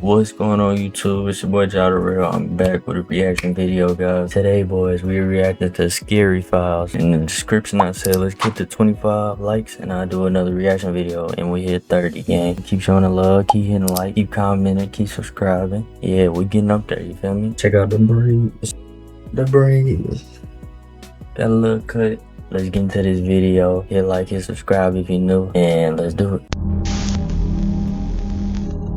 What's going on YouTube? It's your boy Jada Real. I'm back with a reaction video, guys. Today, boys, we reacted to Scary Files. In the description I said let's get to 25 likes and I'll do another reaction video, and we hit 30, gang. Keep showing the love, keep hitting like, keep commenting, keep subscribing. Yeah, we getting up there, you feel me? Check out the braids. The braids. Got a little cut. Let's get into this video. Hit like, hit subscribe if you're new, and let's do it.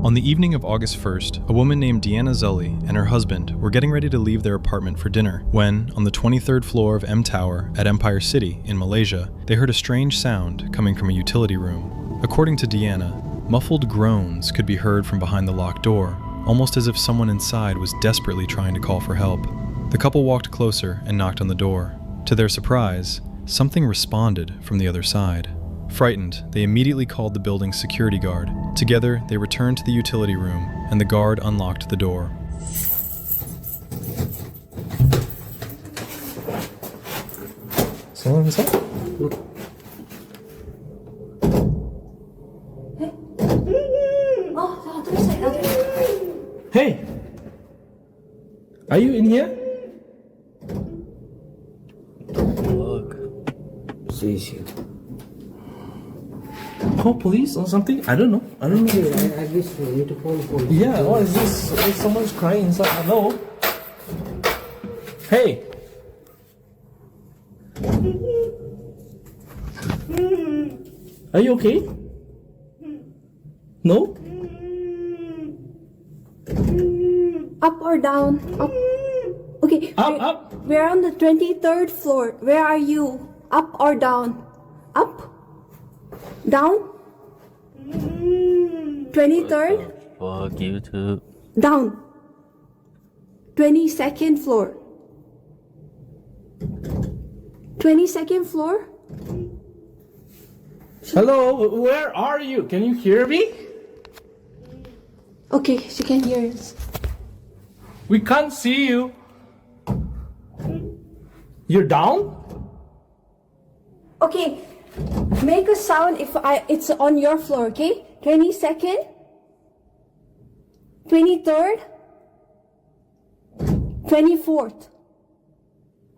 On the evening of August 1st, a woman named Deanna Zully and her husband were getting ready to leave their apartment for dinner when, on the 23rd floor of M Tower at Empire City in Malaysia, they heard a strange sound coming from a utility room. According to Deanna, muffled groans could be heard from behind the locked door, almost as if someone inside was desperately trying to call for help. The couple walked closer and knocked on the door. To their surprise, something responded from the other side. Frightened, they immediately called the building's security guard. Together, they returned to the utility room, and the guard unlocked the door. Someone inside? Hey! Are you in here? Look. Call police or something? I don't know. I don't know. I guess we need to call police. Yeah, what is this? Someone's crying inside. Hello? Hey! Are you okay? No? Up or down? Up. Okay. Up. We're on the 23rd floor. Where are you? Up or down? Up? Down? 23rd? Fuck YouTube. Down. 22nd floor. 22nd floor? Hello? Where are you? Can you hear me? Okay, she can hear us. We can't see you. You're down? Okay, make a sound if it's on your floor, okay? 22nd? 23rd? 24th?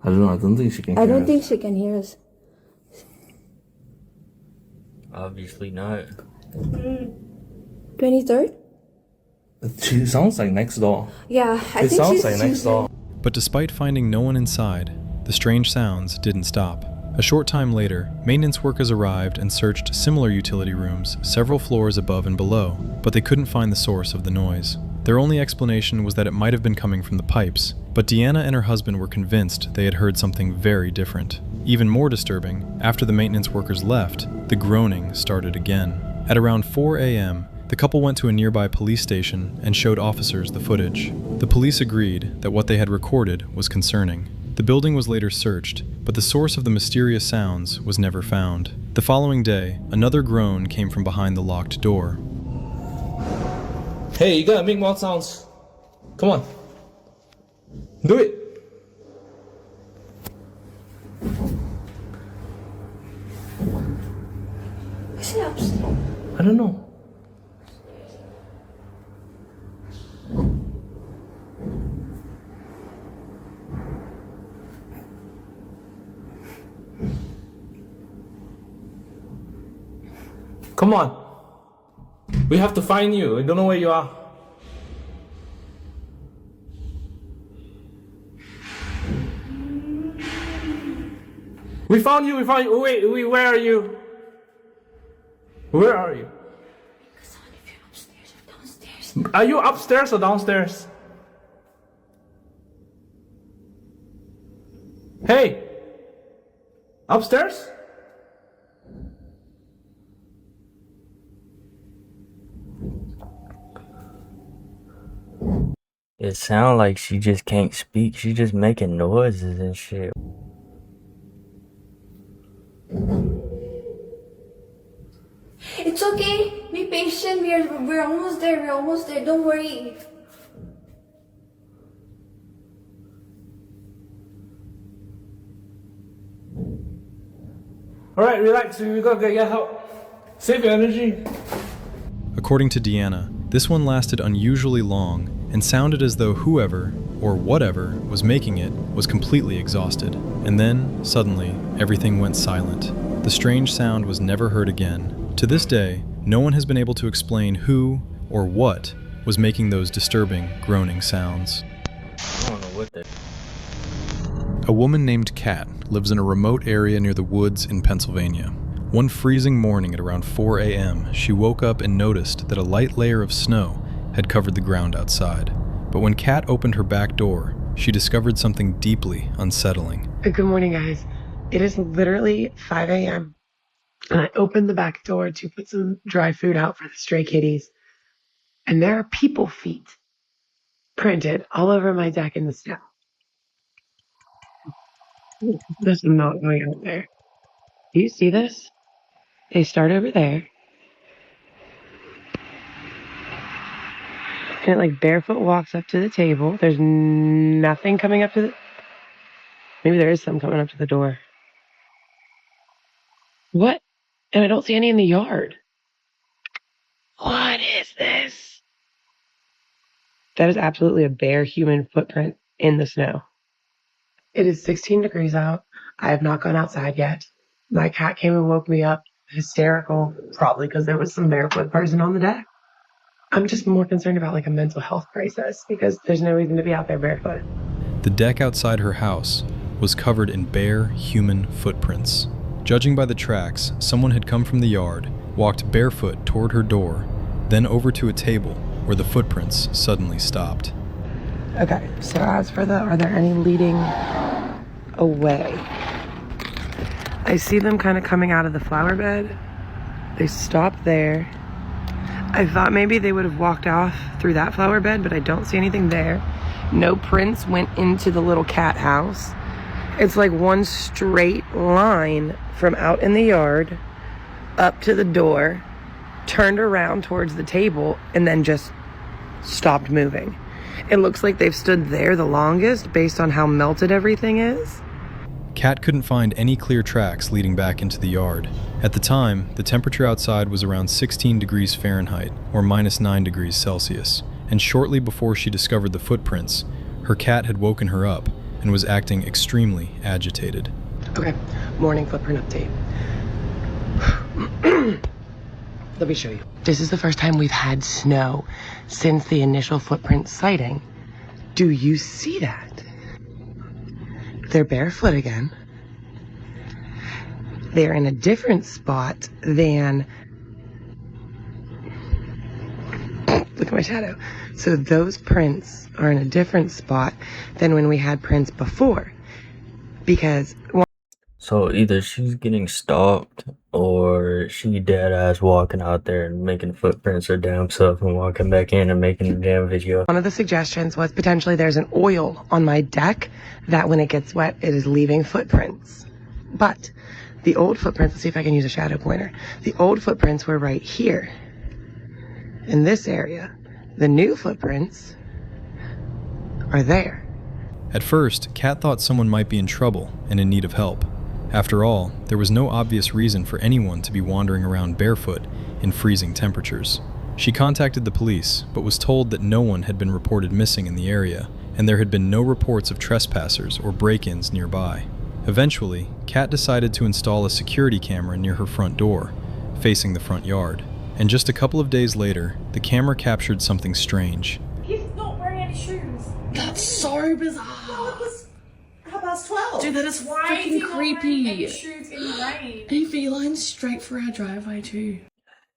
I don't know. I don't think she can hear I don't us. think she can hear us. Obviously not. 23rd? She sounds like next door. Yeah, I It think sounds she's like next door. But despite finding no one inside, the strange sounds didn't stop. A short time later, maintenance workers arrived and searched similar utility rooms several floors above and below, but they couldn't find the source of the noise. Their only explanation was that it might have been coming from the pipes, but Deanna and her husband were convinced they had heard something very different. Even more disturbing, after the maintenance workers left, the groaning started again. At around 4 a.m., the couple went to a nearby police station and showed officers the footage. The police agreed that what they had recorded was concerning. The building was later searched, but the source of the mysterious sounds was never found. The following day, another groan came from behind the locked door. Hey, you gotta make more sounds. Come on. Do it. Is she upstairs? I don't know. Come on. We have to find you. I don't know where you are. We found you. Wait, where are you? Where are you? If you're upstairs or downstairs. Are you upstairs or downstairs? Hey! Upstairs? It sounds like she just can't speak. She just making noises and shit. It's okay. Be patient. We're almost there. We're almost there. Don't worry. Alright, relax. We gotta get help. Save your energy. According to Deanna, This one lasted unusually long and sounded as though whoever, or whatever, was making it was completely exhausted. And then, suddenly, everything went silent. The strange sound was never heard again. To this day, no one has been able to explain who, or what, was making those disturbing, groaning sounds. I don't know what that. A woman named Kat lives in a remote area near the woods in Pennsylvania. One freezing morning at around 4 a.m., she woke up and noticed that a light layer of snow had covered the ground outside. But when Kat opened her back door, she discovered something deeply unsettling. Good morning, guys. It is literally 5 a.m. and I opened the back door to put some dry food out for the stray kitties. And there are people feet printed all over my deck in the snow. This is not going out there. Do you see this? They start over there. And it like barefoot walks up to the table. There's nothing coming up to the... Maybe there is some coming up to the door. What? And I don't see any in the yard. What is this? That is absolutely a bare human footprint in the snow. It is 16 degrees out. I have not gone outside yet. My cat came and woke me up, hysterical, probably because there was some barefoot person on the deck. I'm just more concerned about like a mental health crisis because there's no reason to be out there barefoot. The deck outside her house was covered in bare human footprints. Judging by the tracks, someone had come from the yard, walked barefoot toward her door, then over to a table where the footprints suddenly stopped. Okay, so as for are there any leading away? I see them kind of coming out of the flower bed. They stopped there. I thought maybe they would have walked off through that flower bed, but I don't see anything there. No prints went into the little cat house. It's like one straight line from out in the yard up to the door, turned around towards the table, and then just stopped moving. It looks like they've stood there the longest based on how melted everything is. Kat couldn't find any clear tracks leading back into the yard. At the time, the temperature outside was around 16 degrees Fahrenheit, or minus 9 degrees Celsius, and shortly before she discovered the footprints, her cat had woken her up and was acting extremely agitated. Okay, morning footprint update. Let me show you. This is the first time we've had snow since the initial footprint sighting. Do you see that? They're barefoot again. They're in a different spot than... Look at my shadow. So those prints are in a different spot than when we had prints before. Because... So either she's getting stalked or she dead ass walking out there and making footprints her damn self and walking back in and making a damn video. One of the suggestions was potentially there's an oil on my deck that when it gets wet, it is leaving footprints. But the old footprints, let's see if I can use a shadow pointer. The old footprints were right here in this area. The new footprints are there. At first, Kat thought someone might be in trouble and in need of help. After all, there was no obvious reason for anyone to be wandering around barefoot in freezing temperatures. She contacted the police, but was told that no one had been reported missing in the area, and there had been no reports of trespassers or break-ins nearby. Eventually, Kat decided to install a security camera near her front door, facing the front yard. And just a couple of days later, the camera captured something strange. He's not wearing any shoes. That's so bizarre. No, it was 12:30. Dude, that is Why is freaking he not wearing creepy. any shoes in the rain? He felines straight for our driveway too.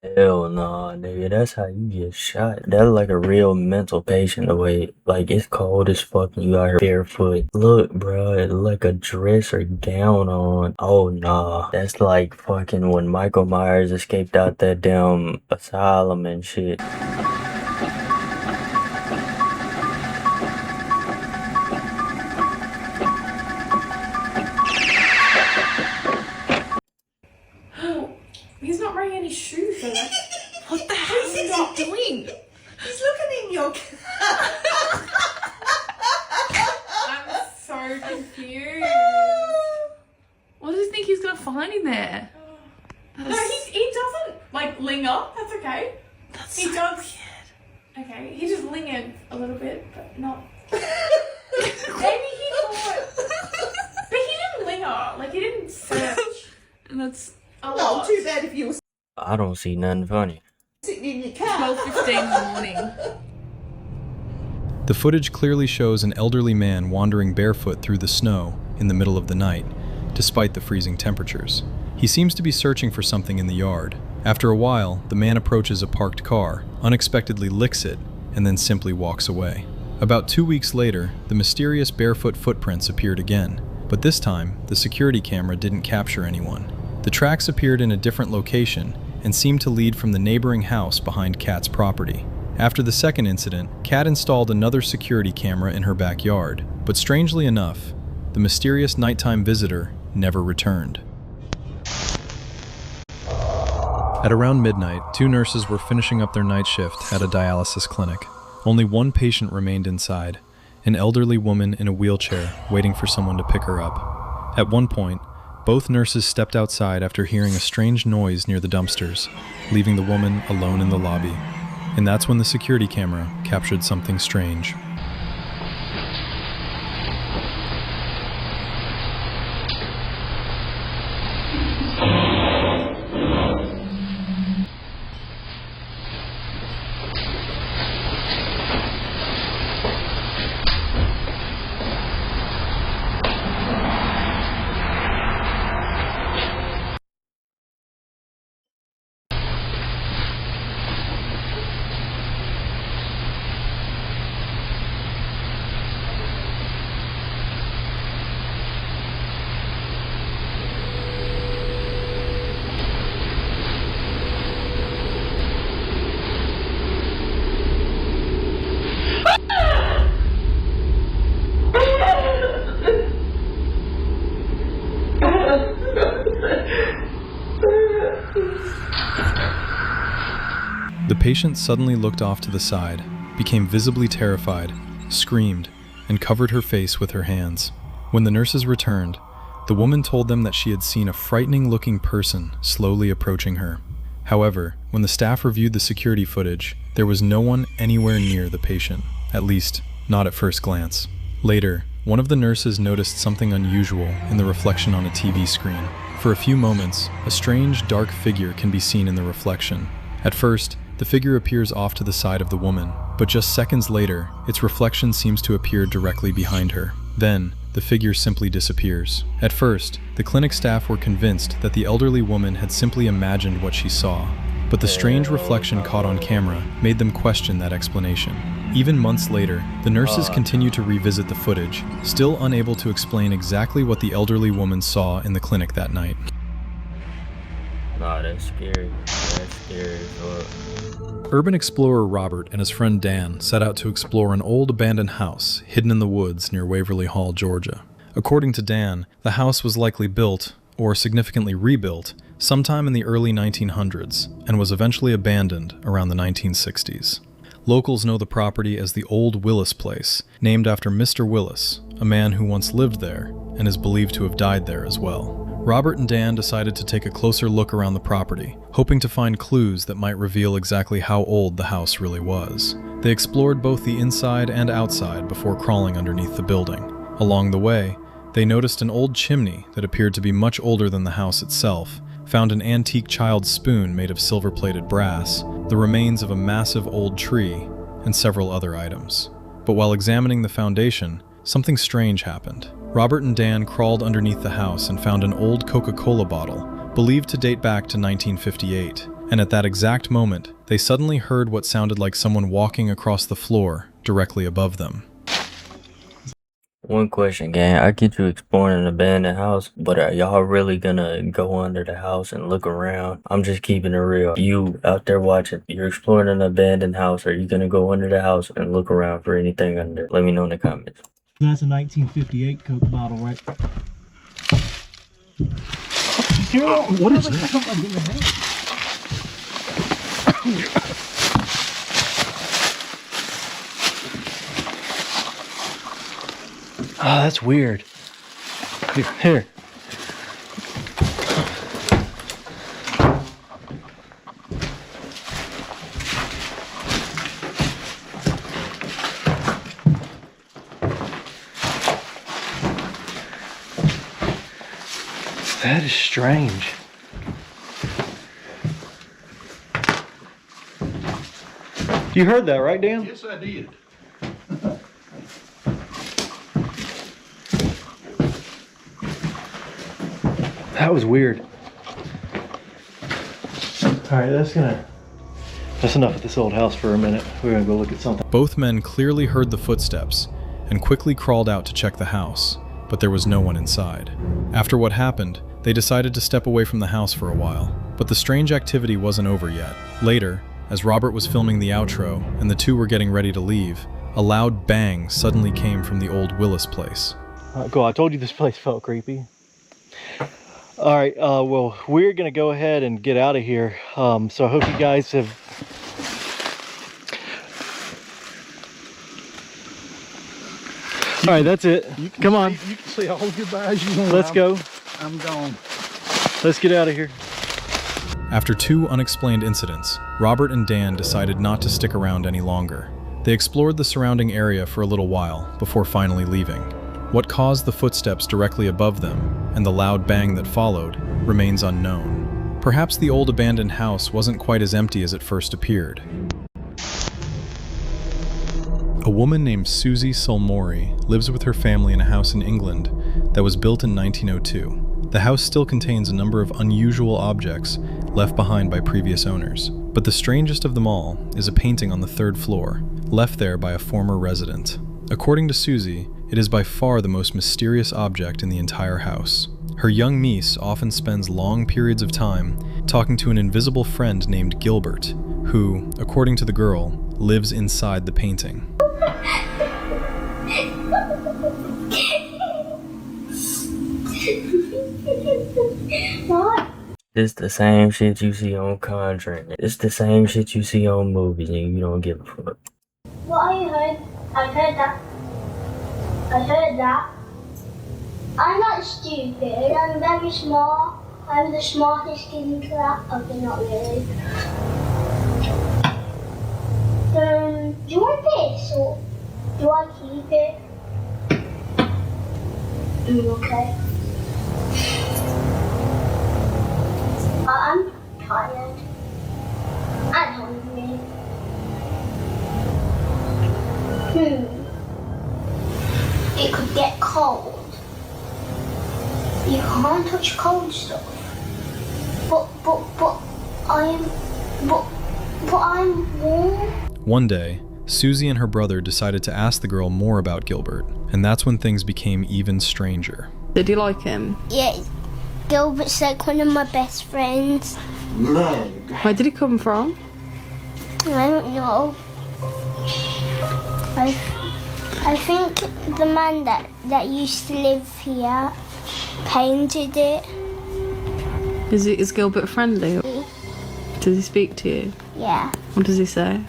Hell no, nigga. That's how you get shot. That's like a real mental patient the way, like, it's cold as fuck and you out here barefoot. Look, bro, it's like a dress or gown on. Oh, nah. That's like fucking when Michael Myers escaped out that damn asylum and shit. He's not wearing any shoes. So What the hell is he doing? he's looking in your. I'm so confused. What does he think he's gonna find in there? No, he doesn't like linger. That's okay. That's He so does. weird. went a little bit, but not. Maybe he thought. But he didn't linger. Like, he didn't search. And that's a lot. Too bad if you were I don't see nothing funny. sitting in your car. 12:15 in the morning. The footage clearly shows an elderly man wandering barefoot through the snow in the middle of the night, despite the freezing temperatures. He seems to be searching for something in the yard. After a while, the man approaches a parked car, unexpectedly licks it, and then simply walks away. About 2 weeks later, the mysterious barefoot footprints appeared again, but this time, the security camera didn't capture anyone. The tracks appeared in a different location and seemed to lead from the neighboring house behind Kat's property. After the second incident, Kat installed another security camera in her backyard, but strangely enough, the mysterious nighttime visitor never returned. At around midnight, 2 nurses were finishing up their night shift at a dialysis clinic. Only one patient remained inside, an elderly woman in a wheelchair waiting for someone to pick her up. At one point, both nurses stepped outside after hearing a strange noise near the dumpsters, leaving the woman alone in the lobby. And that's when the security camera captured something strange. The patient suddenly looked off to the side, became visibly terrified, screamed, and covered her face with her hands. When the nurses returned, the woman told them that she had seen a frightening-looking person slowly approaching her. However, when the staff reviewed the security footage, there was no one anywhere near the patient, at least, not at first glance. Later, one of the nurses noticed something unusual in the reflection on a TV screen. For a few moments, a strange, dark figure can be seen in the reflection. At first, the figure appears off to the side of the woman, but just seconds later, its reflection seems to appear directly behind her. Then, the figure simply disappears. At first, the clinic staff were convinced that the elderly woman had simply imagined what she saw, but the strange reflection caught on camera made them question that explanation. Even months later, the nurses continue to revisit the footage, still unable to explain exactly what the elderly woman saw in the clinic that night. Nah, that's scary. That's scary as well. Urban explorer Robert and his friend Dan set out to explore an old abandoned house hidden in the woods near Waverly Hall, Georgia. According to Dan, the house was likely built, or significantly rebuilt, sometime in the early 1900s and was eventually abandoned around the 1960s. Locals know the property as the Old Willis Place, named after Mr. Willis, a man who once lived there and is believed to have died there as well. Robert and Dan decided to take a closer look around the property, hoping to find clues that might reveal exactly how old the house really was. They explored both the inside and outside before crawling underneath the building. Along the way, they noticed an old chimney that appeared to be much older than the house itself, found an antique child's spoon made of silver-plated brass, the remains of a massive old tree, and several other items. But while examining the foundation, something strange happened. Robert and Dan crawled underneath the house and found an old Coca-Cola bottle, believed to date back to 1958. And at that exact moment, they suddenly heard what sounded like someone walking across the floor directly above them. One question, gang. I get you exploring an abandoned house, but are y'all really gonna go under the house and look around? I'm just keeping it real. You out there watching, you're exploring an abandoned house. Are you gonna go under the house and look around for anything under? Let me know in the comments. That's a 1958 Coke bottle, right? What is that? Oh, that's weird. Here. That is strange. You heard that, right, Dan? Yes, I did. That was weird. Alright, that's enough of this old house for a minute. We're gonna go look at something. Both men clearly heard the footsteps and quickly crawled out to check the house, but there was no one inside. After what happened, they decided to step away from the house for a while, but the strange activity wasn't over yet. Later, as Robert was filming the outro and the two were getting ready to leave, a loud bang suddenly came from the old Willis place. Cool, I told you this place felt creepy. Alright, well, we're gonna go ahead and get out of here. So I hope you guys have... Alright, that's it. Come on. You can say all goodbyes you want. Let's go. I'm gone. Let's get out of here. After 2 unexplained incidents, Robert and Dan decided not to stick around any longer. They explored the surrounding area for a little while before finally leaving. What caused the footsteps directly above them and the loud bang that followed remains unknown. Perhaps the old abandoned house wasn't quite as empty as it first appeared. A woman named Susie Sulmori lives with her family in a house in England that was built in 1902. The house still contains a number of unusual objects left behind by previous owners, but the strangest of them all is a painting on the 3rd floor, left there by a former resident. According to Susie, it is by far the most mysterious object in the entire house. Her young niece often spends long periods of time talking to an invisible friend named Gilbert, who, according to the girl, lives inside the painting. What? It's the same shit you see on Conjuring. It's the same shit you see on movies and you don't give a fuck. What I heard? I heard that. I heard that. I'm not stupid. I'm very smart. I'm the smartest in class. Okay, not really. Do you want this or do I keep it? Okay. I'm tired. I'm hungry. It could get cold. You can't touch cold stuff. But I'm warm. One day, Susie and her brother decided to ask the girl more about Gilbert, and that's when things became even stranger. Did you like him? Yeah, Gilbert's like one of my best friends. Where did he come from? I don't know. I think the man that used to live here painted it. Is Gilbert friendly? Does he speak to you? Yeah, What does he say?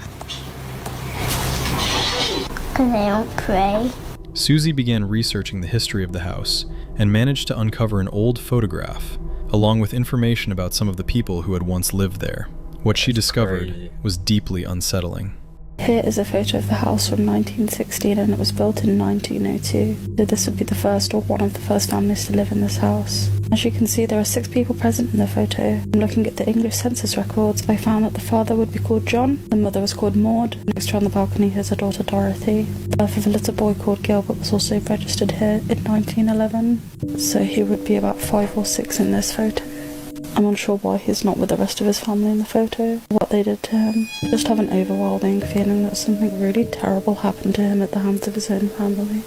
because I don't pray. Susie began researching the history of the house and managed to uncover an old photograph, along with information about some of the people who had once lived there. What she discovered was deeply unsettling. Here is a photo of the house from 1916 and it was built in 1902. So this would be the first or one of the first families to live in this house. As you can see, there are 6 people present in the photo. And looking at the English census records, I found that the father would be called John, the mother was called Maud, next to her on the balcony is a daughter Dorothy. The birth of a little boy called Gilbert was also registered here in 1911. So he would be about 5 or 6 in this photo. I'm unsure why he's not with the rest of his family in the photo, what they did to him. I just have an overwhelming feeling that something really terrible happened to him at the hands of his own family.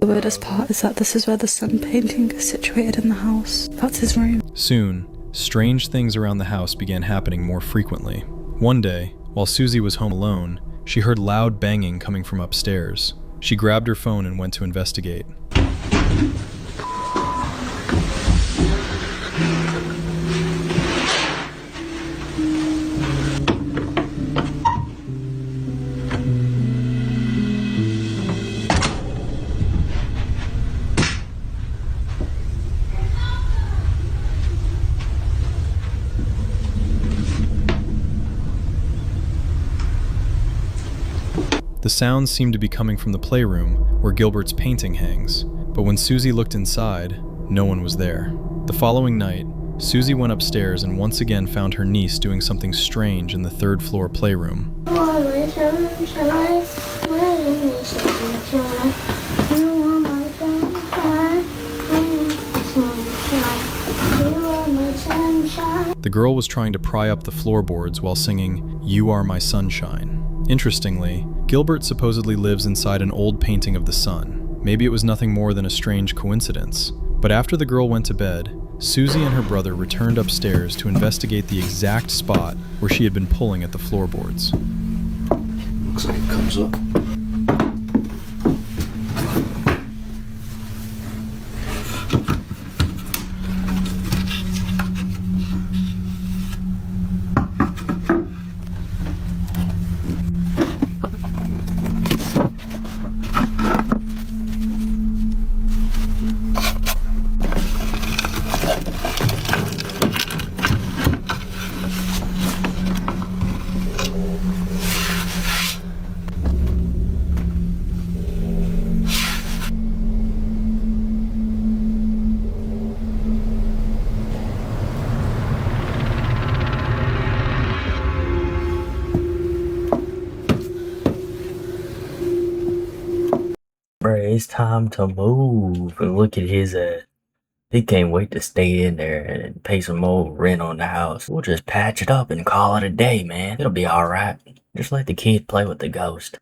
The weirdest part is that this is where the sun painting is situated in the house. That's his room. Soon, strange things around the house began happening more frequently. One day, while Susie was home alone, she heard loud banging coming from upstairs. She grabbed her phone and went to investigate. The sounds seemed to be coming from the playroom where Gilbert's painting hangs, but when Susie looked inside, no one was there. The following night, Susie went upstairs and once again found her niece doing something strange in the third-floor playroom. The girl was trying to pry up the floorboards while singing, "You Are My Sunshine." Interestingly, Gilbert supposedly lives inside an old painting of the sun. Maybe it was nothing more than a strange coincidence. But after the girl went to bed, Susie and her brother returned upstairs to investigate the exact spot where she had been pulling at the floorboards. Looks like it comes up. Bruh, it's time to move. And look at his ass. He can't wait to stay in there and pay some more rent on the house. We'll just patch it up and call it a day, man. It'll be alright. Just let the kid play with the ghost.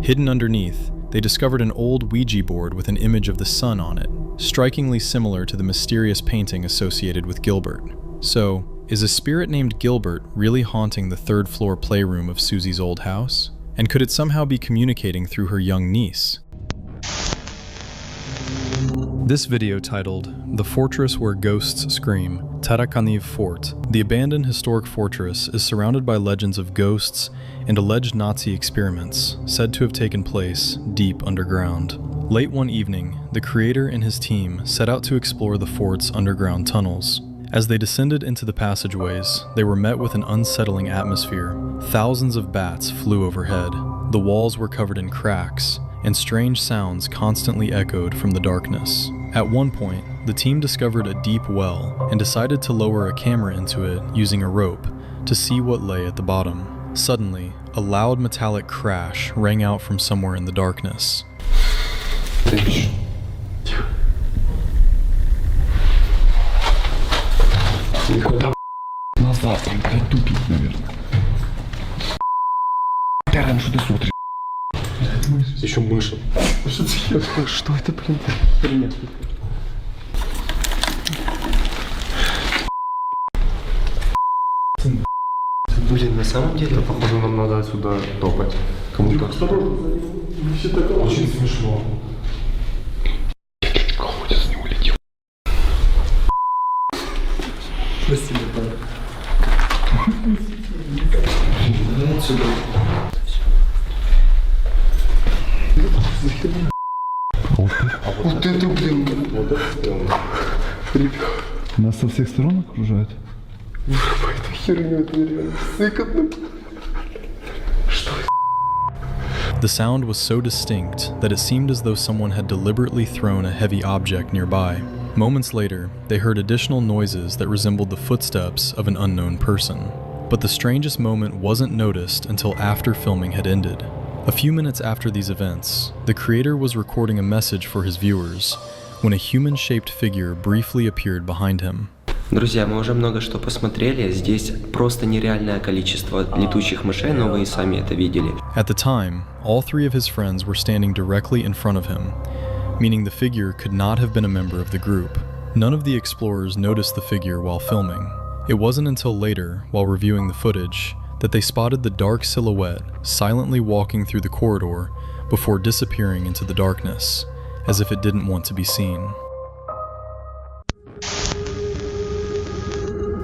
Hidden underneath, they discovered an old Ouija board with an image of the sun on it, strikingly similar to the mysterious painting associated with Gilbert. So, is a spirit named Gilbert really haunting the third-floor playroom of Susie's old house? And could it somehow be communicating through her young niece? This video titled, "The Fortress Where Ghosts Scream, Tarakaniv Fort." The abandoned historic fortress is surrounded by legends of ghosts and alleged Nazi experiments said to have taken place deep underground. Late one evening, the creator and his team set out to explore the fort's underground tunnels. As they descended into the passageways, they were met with an unsettling atmosphere. Thousands of bats flew overhead. The walls were covered in cracks, and strange sounds constantly echoed from the darkness. At one point, the team discovered a deep well and decided to lower a camera into it using a rope to see what lay at the bottom. Suddenly, a loud metallic crash rang out from somewhere in the darkness. Назад, блядь, тупик, наверное. Таран, что ты смотришь? Еще мышь. Что это, блин? Херня. Блин, на самом деле, походу, нам надо отсюда топать. Кому-то. Очень смешно. Колодец не улетел. Спасибо, пап. Отсюда. Вот это, блин. Вот это, ребят. Нас со всех сторон окружают? Эту херню, это нереально сыкотно. Что это? The sound was so distinct that it seemed as though someone had deliberately thrown a heavy object nearby. Moments later, they heard additional noises that resembled the footsteps of an unknown person. But the strangest moment wasn't noticed until after filming had ended. A few minutes after these events, the creator was recording a message for his viewers when a human-shaped figure briefly appeared behind him. Друзья, мы уже много что посмотрели. Здесь просто нереальное количество летучих мышей, но вы и сами это видели. At the time, all three of his friends were standing directly in front of him, meaning the figure could not have been a member of the group. None of the explorers noticed the figure while filming. It wasn't until later, while reviewing the footage, that they spotted the dark silhouette silently walking through the corridor before disappearing into the darkness, as if it didn't want to be seen.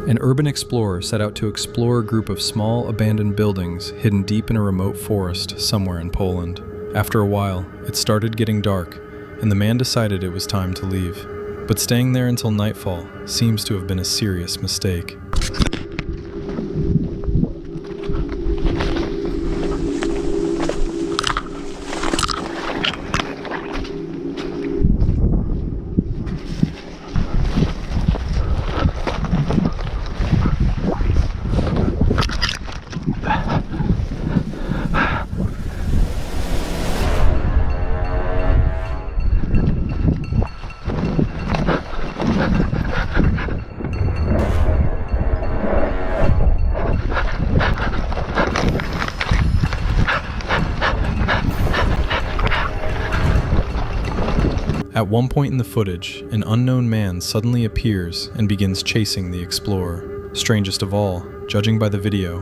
An urban explorer set out to explore a group of small abandoned buildings hidden deep in a remote forest somewhere in Poland. After a while, it started getting dark, and the man decided it was time to leave. But staying there until nightfall seems to have been a serious mistake. At one point in the footage, an unknown man suddenly appears and begins chasing the explorer. Strangest of all, judging by the video,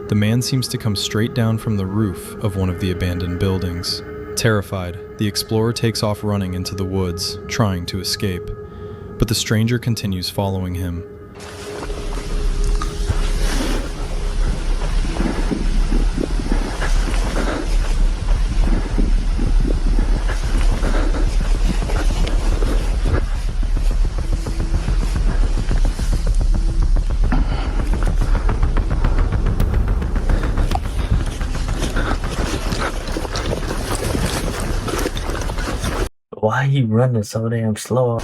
the man seems to come straight down from the roof of one of the abandoned buildings. Terrified, the explorer takes off running into the woods, trying to escape. But the stranger continues following him. Why he running so damn slow?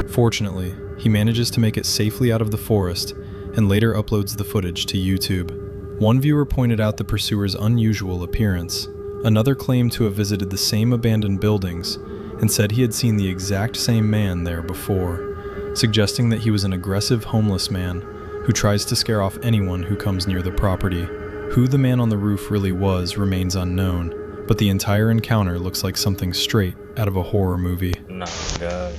Fortunately, he manages to make it safely out of the forest and later uploads the footage to YouTube. One viewer pointed out the pursuer's unusual appearance. Another claimed to have visited the same abandoned buildings and said he had seen the exact same man there before, suggesting that he was an aggressive homeless man who tries to scare off anyone who comes near the property. Who the man on the roof really was remains unknown, but the entire encounter looks like something straight out of a horror movie. No, God.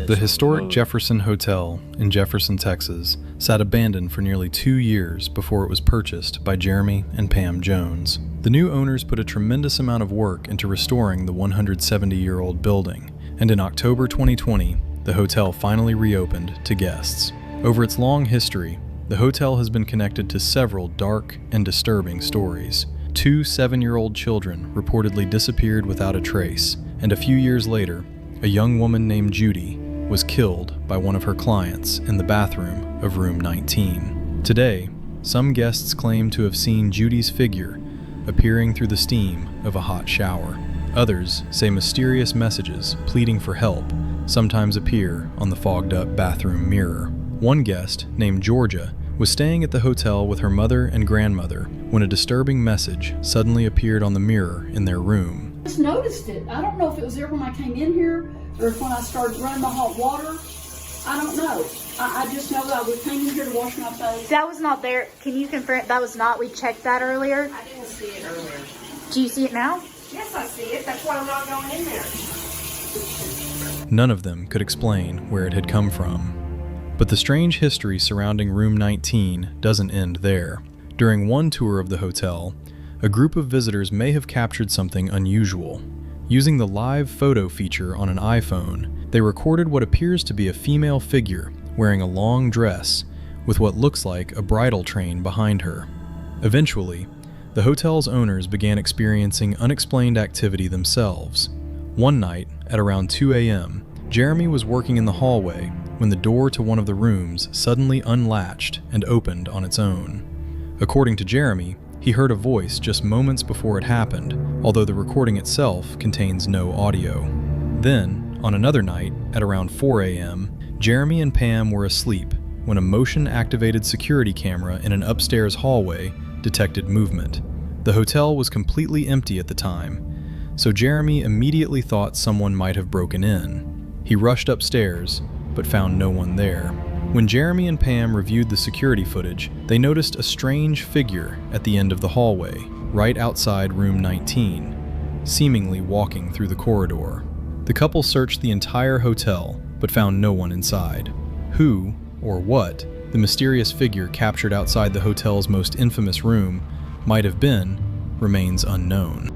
The historic Jefferson Hotel in Jefferson, Texas, sat abandoned for nearly 2 years before it was purchased by Jeremy and Pam Jones. The new owners put a tremendous amount of work into restoring the 170-year-old building, and in October 2020, the hotel finally reopened to guests. Over its long history, the hotel has been connected to several dark and disturbing stories. 2 7-year-old children reportedly disappeared without a trace, and a few years later, a young woman named Judy was killed by one of her clients in the bathroom of room 19. Today, some guests claim to have seen Judy's figure appearing through the steam of a hot shower. Others say mysterious messages pleading for help sometimes appear on the fogged-up bathroom mirror. One guest, named Georgia, was staying at the hotel with her mother and grandmother when a disturbing message suddenly appeared on the mirror in their room. I just noticed it. I don't know if it was there when I came in here or if when I started running my hot water. I don't know. I just know that I came in here to wash my face. That was not there. Can you confirm that was not? We checked that earlier. I didn't see it earlier. Do you see it now? Yes, I see it. That's why I'm not going in there. None of them could explain where it had come from. But the strange history surrounding room 19 doesn't end there. During one tour of the hotel, a group of visitors may have captured something unusual. Using the live photo feature on an iPhone, they recorded what appears to be a female figure wearing a long dress with what looks like a bridal train behind her. Eventually, the hotel's owners began experiencing unexplained activity themselves. One night, at around 2 a.m., Jeremy was working in the hallway when the door to one of the rooms suddenly unlatched and opened on its own. According to Jeremy, he heard a voice just moments before it happened, although the recording itself contains no audio. Then, on another night, at around 4 a.m., Jeremy and Pam were asleep when a motion-activated security camera in an upstairs hallway detected movement. The hotel was completely empty at the time, so Jeremy immediately thought someone might have broken in. He rushed upstairs, but found no one there. When Jeremy and Pam reviewed the security footage, they noticed a strange figure at the end of the hallway, right outside room 19, seemingly walking through the corridor. The couple searched the entire hotel, but found no one inside. Who, or what, the mysterious figure captured outside the hotel's most infamous room might have been remains unknown.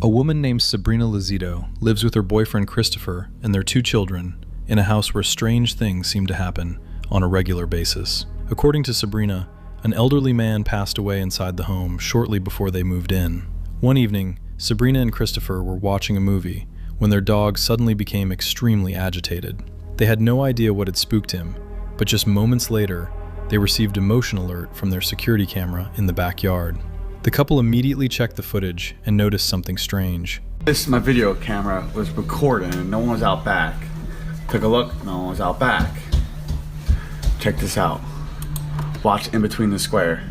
A woman named Sabrina Lazito lives with her boyfriend Christopher and their 2 children in a house where strange things seem to happen on a regular basis. According to Sabrina, an elderly man passed away inside the home shortly before they moved in. One evening, Sabrina and Christopher were watching a movie when their dog suddenly became extremely agitated. They had no idea what had spooked him, but just moments later, they received a motion alert from their security camera in the backyard. The couple immediately checked the footage and noticed something strange. My video camera was recording and no one was out back. Took a look, no one was out back. Check this out. Watch in between the square.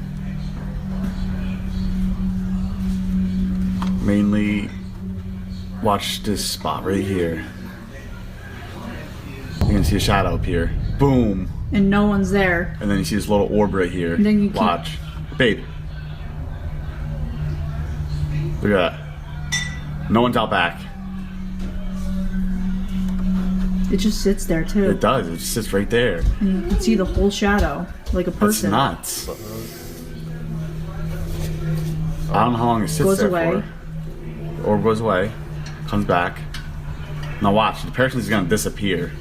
Mainly watch this spot right here. You can see a shadow up here. Boom. And no one's there. And then you see this little orb right here. And then you watch. Babe. Look at that. No one's out back. It just sits there too. It does. It just sits right there. And you can see the whole shadow, like a person. That's nuts. I don't know how long it sits Goes there away. for. Orb goes away. Comes back. Now watch. The person's gonna disappear.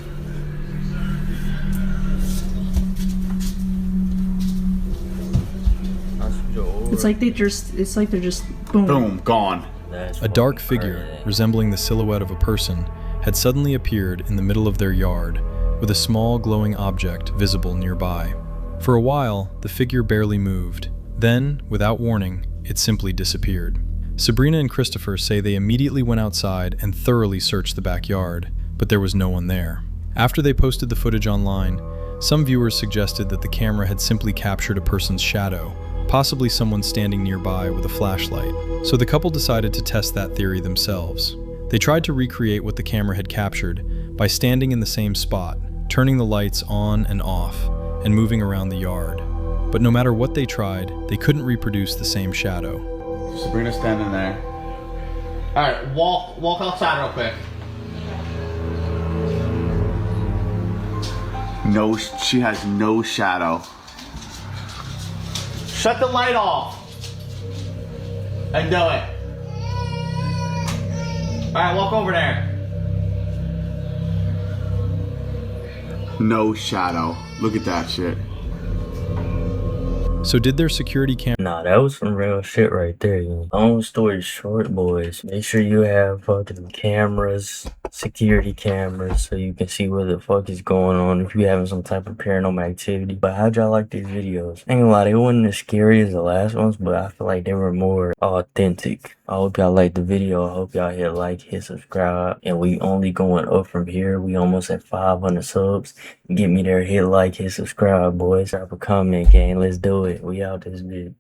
It's like they're just boom. Boom, gone. A dark figure, resembling the silhouette of a person, had suddenly appeared in the middle of their yard, with a small glowing object visible nearby. For a while, the figure barely moved. Then, without warning, it simply disappeared. Sabrina and Christopher say they immediately went outside and thoroughly searched the backyard, but there was no one there. After they posted the footage online, some viewers suggested that the camera had simply captured a person's shadow, possibly someone standing nearby with a flashlight. So the couple decided to test that theory themselves. They tried to recreate what the camera had captured by standing in the same spot, turning the lights on and off, and moving around the yard. But no matter what they tried, they couldn't reproduce the same shadow. Sabrina's standing there. Alright, walk outside real quick. No, she has no shadow. Shut the light off. And do it. Alright, walk over there. No shadow. Look at that shit. So did their security camera... Nah, that was some real shit right there. Long story short, boys, make sure you have fucking cameras, security cameras, so you can see what the fuck is going on if you're having some type of paranormal activity. But how'd y'all like these videos? Ain't gonna lie, they wasn't as scary as the last ones, but I feel like they were more authentic. I hope y'all liked the video. I hope y'all hit like, hit subscribe, and we only going up from here. We almost at 500 subs. Get me there, hit like, hit subscribe, boys. Drop a comment, gang. Let's do it. We out this bit.